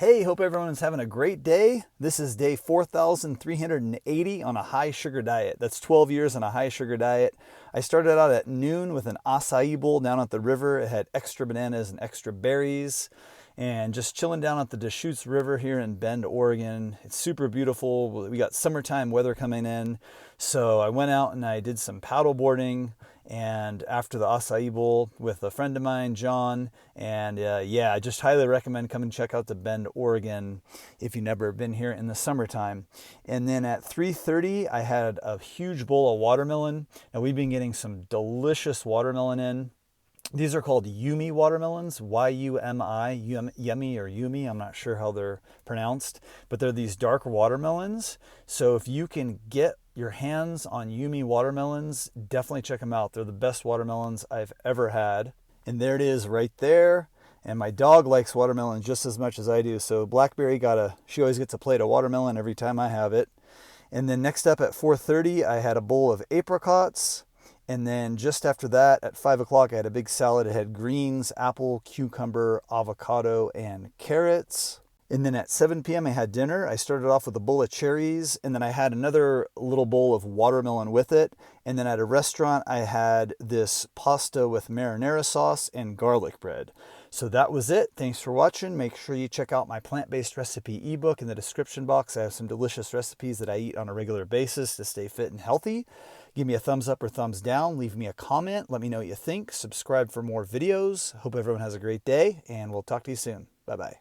Hey, hope everyone's having a great day. This is day 4,380 on a high sugar diet. That's 12 years on a high sugar diet. I started out at noon with an acai bowl down at the river. It had extra bananas and extra berries, and just chilling down at the Deschutes River here in Bend, Oregon. It's super beautiful. We got summertime weather coming in. So I went out and I did some paddle boarding and after the acai bowl with a friend of mine, John. And yeah, I just highly recommend coming check out the Bend, Oregon if you've never been here in the summertime. And then at 3:30, I had a huge bowl of watermelon. And we've been getting some delicious watermelon in. These are called Yumi watermelons, Y-U-M-I, Yummy or Yumi, I'm not sure how they're pronounced, but they're these dark watermelons. So if you can get your hands on Yumi watermelons, definitely check them out. They're the best watermelons I've ever had. And there it is right there. And my dog likes watermelon just as much as I do. So Blackberry she always gets a plate of watermelon every time I have it. And then next up at 4:30, I had a bowl of apricots. And then just after that, at 5 o'clock, I had a big salad. It had greens, apple, cucumber, avocado, and carrots. And then at 7 p.m., I had dinner. I started off with a bowl of cherries, and then I had another little bowl of watermelon with it. And then at a restaurant, I had this pasta with marinara sauce and garlic bread. So that was it. Thanks for watching. Make sure you check out my plant-based recipe ebook in the description box. I have some delicious recipes that I eat on a regular basis to stay fit and healthy. Give me a thumbs up or thumbs down. Leave me a comment. Let me know what you think. Subscribe for more videos. Hope everyone has a great day, and we'll talk to you soon. Bye-bye.